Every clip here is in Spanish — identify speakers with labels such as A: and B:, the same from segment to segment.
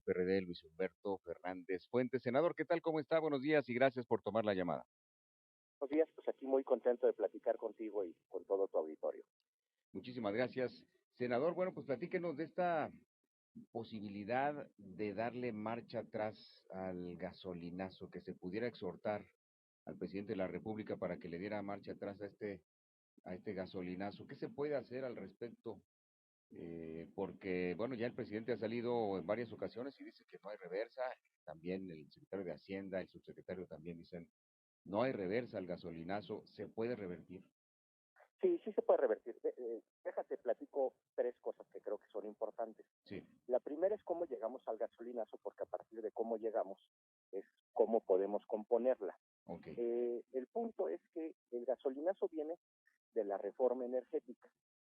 A: PRD, Luis Humberto Fernández Fuentes. Senador, ¿qué tal? ¿Cómo está? Buenos días y gracias por tomar la llamada.
B: Buenos días, pues aquí muy contento de platicar contigo y con todo tu auditorio.
A: Muchísimas gracias. Senador, bueno, pues platíquenos de esta posibilidad de darle marcha atrás al gasolinazo, que se pudiera exhortar al presidente de la República para que le diera marcha atrás a este gasolinazo. ¿Qué se puede hacer al respecto? Porque, bueno, ya el presidente ha salido en varias ocasiones y dice que no hay reversa. También el secretario de Hacienda, el subsecretario también dicen, no hay reversa al gasolinazo. ¿Se puede revertir?
B: Sí, sí se puede revertir. Déjate, platico tres cosas que creo que son importantes.
A: Sí,
B: La primera es cómo llegamos al gasolinazo, porque a partir de cómo llegamos es cómo podemos componerla.
A: ok.
B: El punto es que el gasolinazo viene de la reforma energética,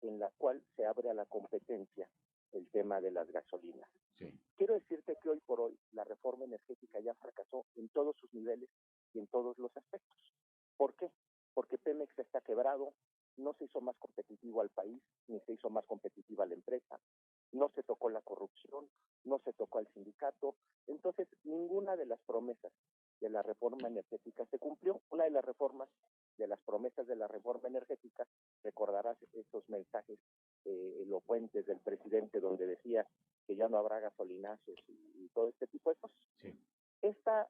B: en la cual se abre a la competencia el tema de las gasolinas.
A: Sí.
B: Quiero decirte que hoy por hoy la reforma energética ya fracasó en todos sus niveles y en todos los aspectos. ¿Por qué? Porque Pemex está quebrado, no se hizo más competitivo al país, ni se hizo más competitiva la empresa, no se tocó la corrupción, no se tocó al sindicato, entonces ninguna de las promesas de la reforma energética se cumplió. Una de las reformas, de las promesas de la reforma energética, recordarás esos mensajes elocuentes del presidente donde decía que ya no habrá gasolinazos y todo este tipo de cosas.
A: Sí.
B: Esta,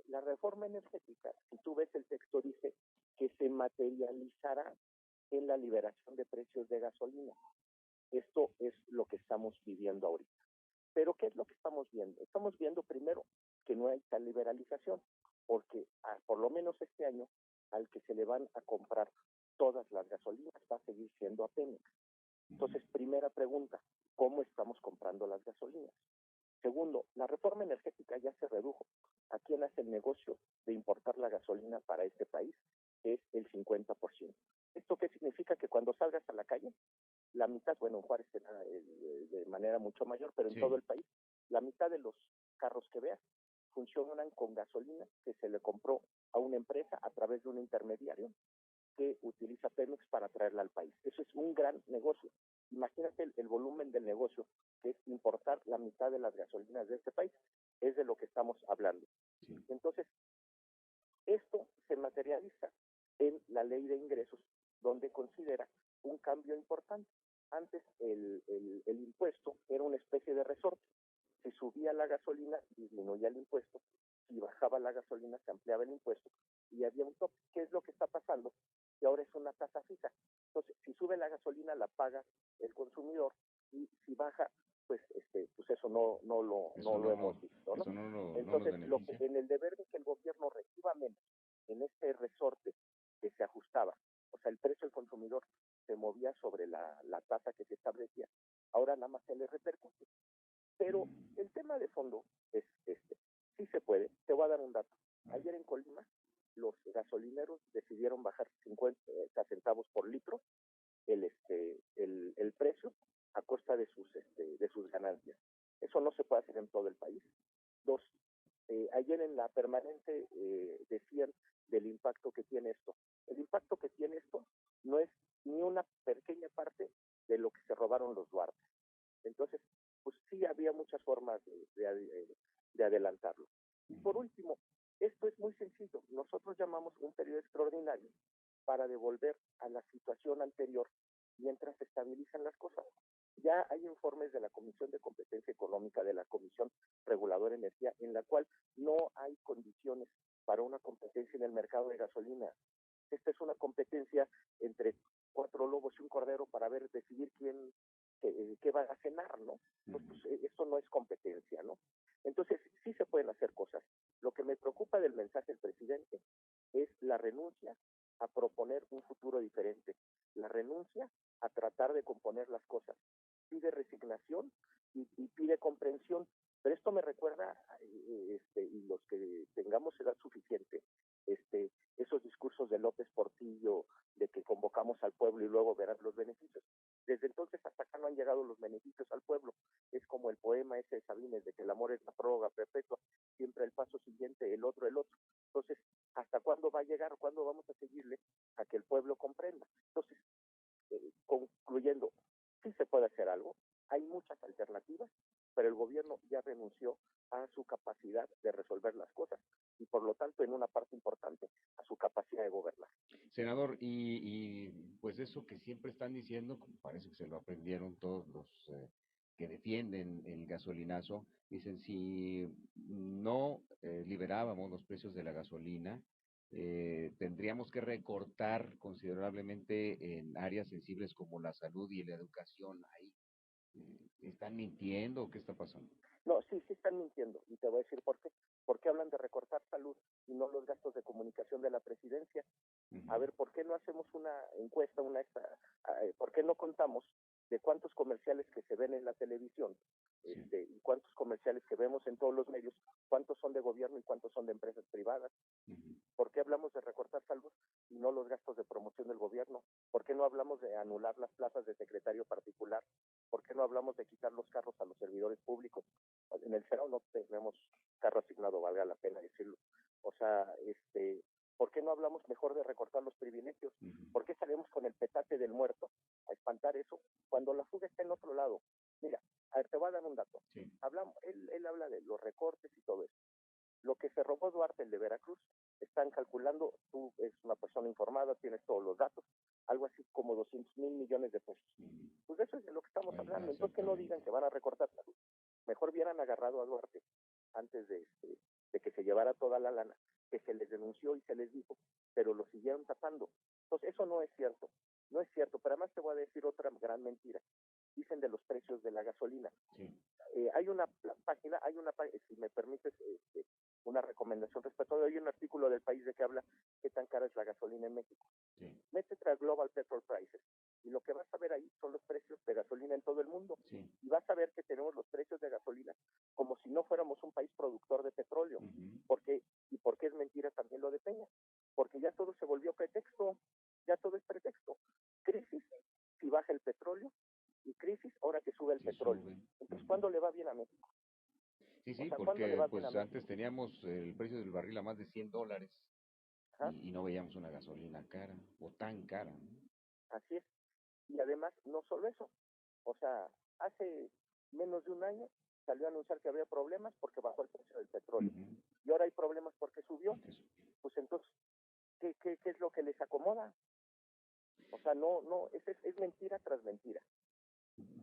B: la reforma energética, si tú ves el texto, dice que se materializará en la liberación de precios de gasolina. Esto es lo que estamos viviendo ahorita. Pero ¿qué es lo que estamos viendo? Estamos viendo primero que no hay tal liberalización, porque por lo menos este año al que se le van a comprar todas las gasolinas va a seguir siendo a Pemex. Entonces, primera pregunta, ¿cómo estamos comprando las gasolinas? Segundo, la reforma energética ya se redujo. ¿A quién hace el negocio de importar la gasolina para este país? Es el 50%. ¿Esto qué significa? Que cuando salgas a la calle, la mitad, bueno, en Juárez será de manera mucho mayor, pero en todo
A: Sí.
B: el país, la mitad de los carros que veas funcionan con gasolina que se le compró a una empresa a través de un intermediario que utiliza Pemex para traerla al país. Eso es un gran negocio. Imagínate el volumen del negocio, que es importar la mitad de las gasolinas de este país. Es de lo que estamos hablando.
A: Sí.
B: Entonces, esto se materializa en la ley de ingresos, donde considera un cambio importante. Antes el impuesto era una especie de resorte. Si subía la gasolina, disminuía el impuesto. Si bajaba la gasolina, se ampliaba el impuesto y había un tope. ¿Qué es lo que está pasando? Que ahora es una tasa fija. Entonces, si sube la gasolina, la paga el consumidor, y si baja, pues eso no lo hemos visto, ¿no?
A: Eso no nos
B: Entonces,
A: beneficia.
B: en el deber de que el gobierno reciba menos en este resorte que se ajustaba, o sea, el precio del consumidor se movía sobre la tasa que se establecía, ahora nada más se le repercute. Pero el tema de fondo es este. Sí se puede. Te voy a dar un dato. Ayer en Colima, los gasolineros decidieron bajar 50 centavos por litro el precio a costa de sus ganancias. Eso no se puede hacer en todo el país. Dos, ayer en la permanente decían del impacto que tiene esto. El impacto que tiene esto no es ni una pequeña parte de lo que se robaron los Duarte. Entonces, pues sí había muchas formas de adelantarlo. Y por último, esto es muy sencillo. Nosotros llamamos un periodo extraordinario para devolver a la situación anterior mientras se estabilizan las cosas. Ya hay informes de la Comisión de Competencia Económica, de la Comisión Reguladora de Energía, en la cual no hay condiciones para una competencia en el mercado de gasolina. Esta es una competencia entre cuatro lobos y un cordero para decidir qué va a cenar, ¿no? Pues esto no es competencia, ¿no? Entonces, sí se pueden hacer cosas. Lo que me preocupa del mensaje del presidente es la renuncia a proponer un futuro diferente, la renuncia a tratar de componer las cosas. Pide resignación y pide comprensión, pero esto me recuerda, y los que tengamos edad suficiente, esos discursos de López Portillo, de que convocamos al pueblo y luego verán los beneficios. Desde entonces hasta acá no han llegado los beneficios al pueblo. Es como el poema ese de Sabines, de que el amor es la prórroga perpetua, siempre el paso siguiente, el otro, el otro. Entonces, ¿hasta cuándo va a llegar? ¿Cuándo vamos a seguirle a que el pueblo comprenda? Entonces, concluyendo, sí se puede hacer algo, hay muchas alternativas, pero el gobierno ya renunció a su capacidad de resolver las cosas y por lo tanto en una parte importante a su capacidad de gobernar.
A: Senador, y pues eso que siempre están diciendo, como parece que se lo aprendieron todos los que defienden el gasolinazo, dicen si no liberábamos los precios de la gasolina, tendríamos que recortar considerablemente en áreas sensibles como la salud y la educación. Ahí ¿están mintiendo o qué está pasando?
B: No, sí están mintiendo y te voy a decir por qué. ¿Por qué hablan de recortar salud y no los gastos de comunicación de la presidencia? A ver, ¿por qué no hacemos una encuesta, por qué no contamos de cuántos comerciales que se ven en la televisión y cuántos comerciales que vemos en todos los medios, cuántos son de gobierno y cuántos son de empresas privadas? ¿Por qué hablamos de recortar salud y no los gastos de promoción del gobierno? ¿Por qué no hablamos de anular las plazas de secretario particular? ¿Por qué no hablamos de quitar los carros a los servidores públicos? En el CERAO no tenemos carro asignado, valga la pena decirlo. O sea, ¿por qué no hablamos mejor de recortar los privilegios? ¿Por qué salimos con el petate del muerto a espantar eso cuando la fuga está en otro lado? Mira, a ver, te voy a dar un dato.
A: Sí.
B: Él habla de los recortes y todo eso. Lo que se robó Duarte, el de Veracruz, están calculando, tú eres una persona informada, tienes todos los datos, algo así como 200,000 millones de pesos. Pues de eso es de lo que estamos hablando. Entonces que no digan que van a recortar salud. Mejor hubieran agarrado a Duarte antes de que se llevara toda la lana, que se les denunció y se les dijo, pero lo siguieron tapando. Entonces eso no es cierto, no es cierto. Pero además te voy a decir otra gran mentira. Dicen de los precios de la gasolina.
A: Sí.
B: Hay una página, si me permites, una recomendación respecto a, hay un artículo del País de que habla qué tan cara es la gasolina en México.
A: Sí.
B: Métete a Global Petrol Prices y lo que vas a ver ahí son los precios de gasolina en todo el mundo.
A: Sí.
B: Y vas a ver que tenemos los precios de gasolina como si no fuéramos un país productor de petróleo. ¿Por qué es mentira también lo de Peña? Porque ya todo se volvió pretexto, ya todo es pretexto. Crisis si baja el petróleo y crisis ahora que sube el petróleo.
A: Sube.
B: Entonces, ¿cuándo le va bien a México?
A: Sí,
B: O sea, ¿cuándo
A: porque
B: le va
A: pues
B: bien a México?
A: antes teníamos el precio del barril a más de $100 y no veíamos una gasolina cara o tan cara, ¿no?
B: Así es. Y además, no solo eso. O sea, hace menos de un año salió a anunciar que había problemas porque bajó el precio del petróleo. Y ahora hay problemas porque subió. Pues entonces, ¿qué es lo que les acomoda? O sea, no, es mentira tras mentira.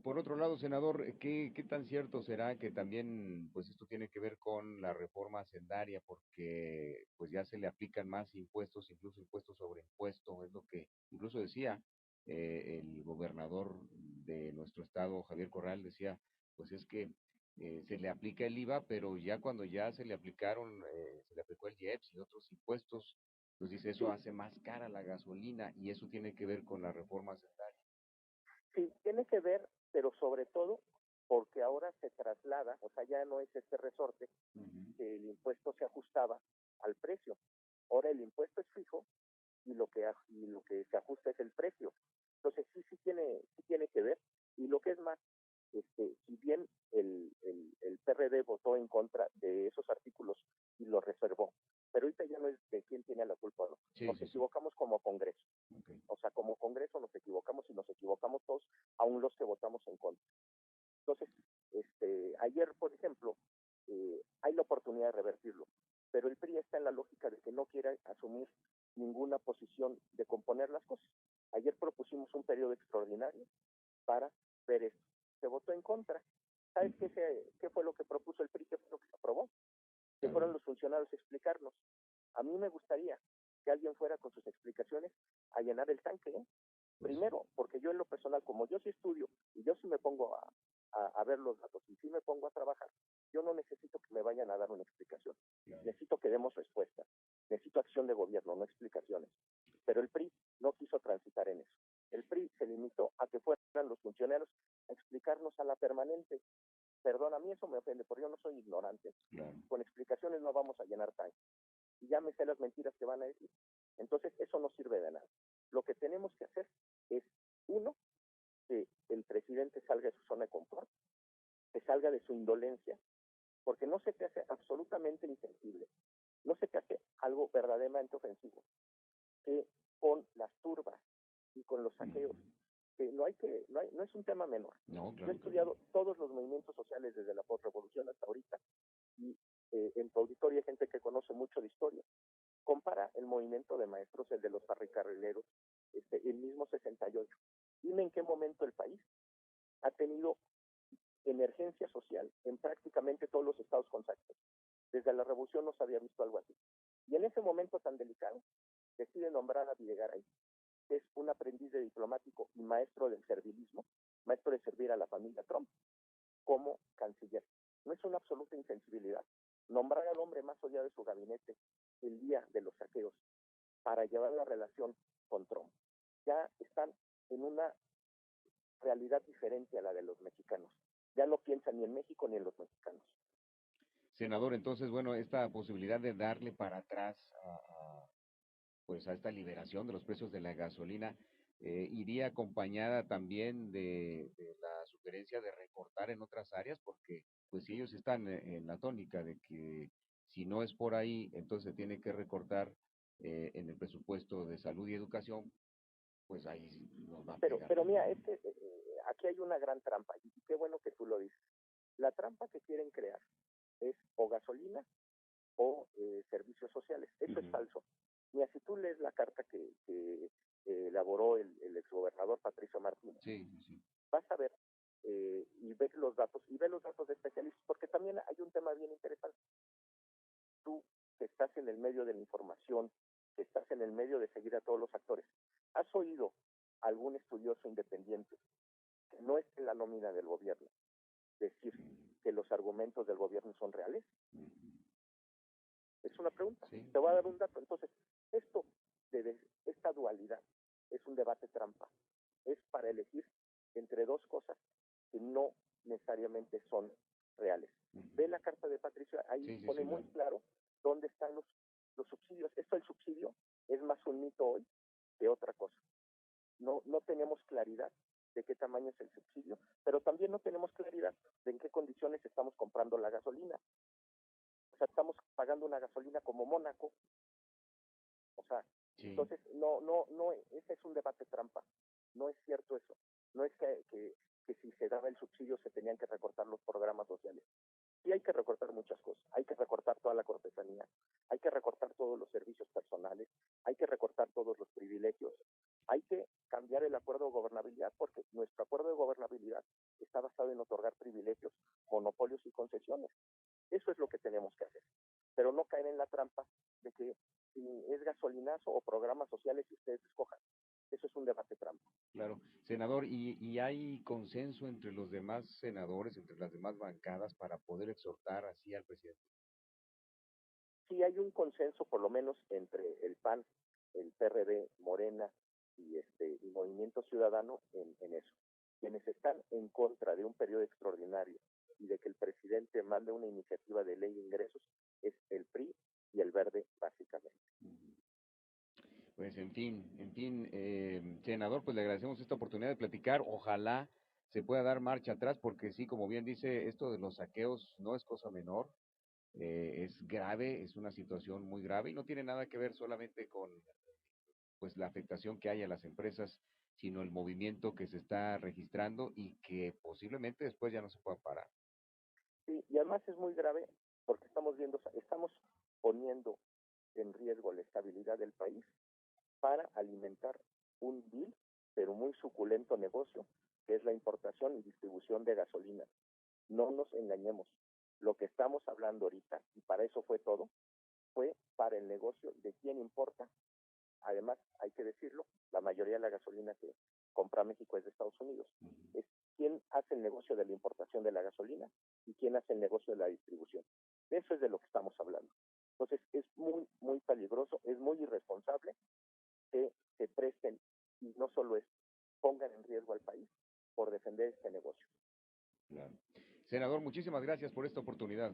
A: Por otro lado, senador, ¿qué tan cierto será que también, pues esto tiene que ver con la reforma hacendaria, porque pues ya se le aplican más impuestos, incluso impuestos sobre impuesto, es lo que incluso decía el gobernador de nuestro estado, Javier Corral, decía, pues es que se le aplica el IVA, pero ya cuando ya se le aplicaron, se le aplicó el IEPS y otros impuestos, pues dice, eso hace más cara la gasolina y eso tiene que ver con la reforma hacendaria.
B: Sí, tiene que ver, pero sobre todo porque ahora se traslada, o sea, ya no es este resorte, que el impuesto se ajustaba al precio. Ahora el impuesto es fijo y lo que se ajusta es el precio. Entonces sí tiene que ver. Y lo que es más, si bien el PRD votó en contra de esos artículos y los reservó, pero ahorita ya no es de quién tiene la culpa o no. Nos equivocamos como Congreso.
A: Okay.
B: O sea, como Congreso nos equivocamos y nos equivocamos todos, aún los que votamos en contra. Entonces, ayer, por ejemplo, hay la oportunidad de revertirlo, pero el PRI está en la lógica de que no quiere asumir ninguna posición de componer las cosas. Ayer propusimos un periodo extraordinario para ver esto. Se votó en contra. ¿Sabes qué fue lo que propuso el PRI? ¿Qué fue lo que se aprobó? Que fueron los funcionarios a explicarnos. A mí me gustaría que alguien fuera con sus explicaciones a llenar el tanque, ¿eh? Primero, porque yo en lo personal, como yo sí estudio y yo sí me pongo a ver los datos y sí me pongo a trabajar, yo no necesito que me vayan a dar una explicación. Necesito que demos respuestas. Necesito acción de gobierno, no explicaciones. Pero el PRI no quiso transitar en eso. El PRI se limitó a que fueran los funcionarios a explicarnos a la permanente. Perdón, a mí eso me ofende, porque yo no soy ignorante. Con explicaciones no vamos a llenar tanque. Y ya me sé las mentiras que van a decir. Entonces, eso no sirve de nada. Lo que tenemos que hacer es, uno, que el presidente salga de su zona de confort, que salga de su indolencia, porque no se te hace absolutamente insensible, no se te hace algo verdaderamente ofensivo, que con las turbas y con los saqueos, que no es un tema menor.
A: No, claro.
B: Yo he estudiado todos los movimientos sociales desde la postrevolución hasta ahorita, y mucho de historia. Compara el movimiento de maestros, el de los ferrocarrileros, el mismo 68. Dime en qué momento el país ha tenido emergencia social en prácticamente todos los estados con Sánchez. Desde la revolución no se había visto algo así. Y en ese momento tan delicado, decide nombrar a Videgaray, que es un aprendiz de diplomático y maestro del servilismo, maestro de servir a la familia Trump, como canciller. No es una absoluta insensibilidad. Nombrar al hombre más odiado de su gabinete el día de los saqueos para llevar la relación con Trump. Ya están en una realidad diferente a la de los mexicanos. Ya no piensan ni en México ni en los mexicanos.
A: Senador, entonces, bueno, esta posibilidad de darle para atrás pues a esta liberación de los precios de la gasolina, iría acompañada también de la sugerencia de recortar en otras áreas, porque pues si ellos están en la tónica de que si no es por ahí, entonces se tiene que recortar en el presupuesto de salud y educación, pues ahí nos va a pegar
B: Pero mira,
A: también.
B: aquí hay una gran trampa, y qué bueno que tú lo dices. La trampa que quieren crear es o gasolina o servicios sociales. Eso es falso. Mira, si tú lees la carta que elaboró el exgobernador Patricio Martínez,
A: Sí, sí.
B: vas a ver y ve los datos de especialistas, porque también hay un tema bien interesante. Tú que estás en el medio de la información, que estás en el medio de seguir a todos los actores, ¿has oído algún estudioso independiente que no esté en la nómina del gobierno decir que los argumentos del gobierno son reales? Es una pregunta.
A: Sí.
B: Te voy a dar un dato. Entonces, esta dualidad es un debate trampa. Es para elegir entre dos cosas que no necesariamente son reales. Ve la carta de Patricio, ahí
A: Sí, sí,
B: pone
A: sí,
B: muy claro dónde están los subsidios. Esto del subsidio es más un mito hoy que otra cosa. No tenemos claridad de qué tamaño es el subsidio, pero también no tenemos claridad de en qué condiciones estamos comprando la gasolina. O sea, estamos pagando una gasolina como Mónaco. O sea,
A: sí.
B: entonces ese es un debate trampa. No es cierto eso. No es que si se daba el subsidio se tenían que recortar los programas sociales. Sí hay que recortar muchas cosas. Hay que recortar toda la cortesanía. Hay que recortar todos los servicios personales. Hay que recortar todos los privilegios. Hay que cambiar el acuerdo de gobernabilidad porque nuestro acuerdo de gobernabilidad está basado en otorgar privilegios, monopolios y concesiones. Eso es lo que tenemos que hacer. Pero no caer en la trampa de que si es gasolinazo o programas sociales y ustedes escojan. Eso es un debate trampa.
A: Claro, senador, ¿y hay consenso entre los demás senadores, entre las demás bancadas, para poder exhortar así al presidente?
B: Sí hay un consenso, por lo menos, entre el PAN, el PRD, Morena y Movimiento Ciudadano en eso. Quienes están en contra de un periodo extraordinario y de que el presidente mande una iniciativa de ley de ingresos es el PRI y el Verde, básicamente.
A: Pues en fin, senador, pues le agradecemos esta oportunidad de platicar. Ojalá se pueda dar marcha atrás, porque sí, como bien dice, esto de los saqueos no es cosa menor, es grave, es una situación muy grave y no tiene nada que ver solamente con pues la afectación que hay a las empresas, sino el movimiento que se está registrando y que posiblemente después ya no se pueda parar.
B: Sí, y además es muy grave porque estamos poniendo en riesgo la estabilidad del país para alimentar un vil, pero muy suculento negocio, que es la importación y distribución de gasolina. No nos engañemos. Lo que estamos hablando ahorita, y para eso fue todo, fue para el negocio de quién importa. Además, hay que decirlo, la mayoría de la gasolina que compra México es de Estados Unidos. Es quién hace el negocio de la importación de la gasolina y quién hace el negocio de la distribución. De eso es de lo que estamos hablando. Entonces, es muy, muy peligroso, es muy irresponsable que se presten, y no solo es, pongan en riesgo al país por defender este negocio.
A: Claro. Senador, muchísimas gracias por esta oportunidad.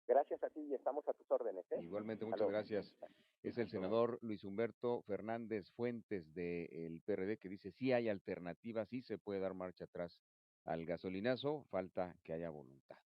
B: Gracias a ti y estamos a tus órdenes.
A: Igualmente,
B: Hasta
A: muchas
B: luego.
A: gracias. Es el senador Luis Humberto Fernández Fuentes del PRD que dice sí hay alternativas, sí se puede dar marcha atrás al gasolinazo, falta que haya voluntad.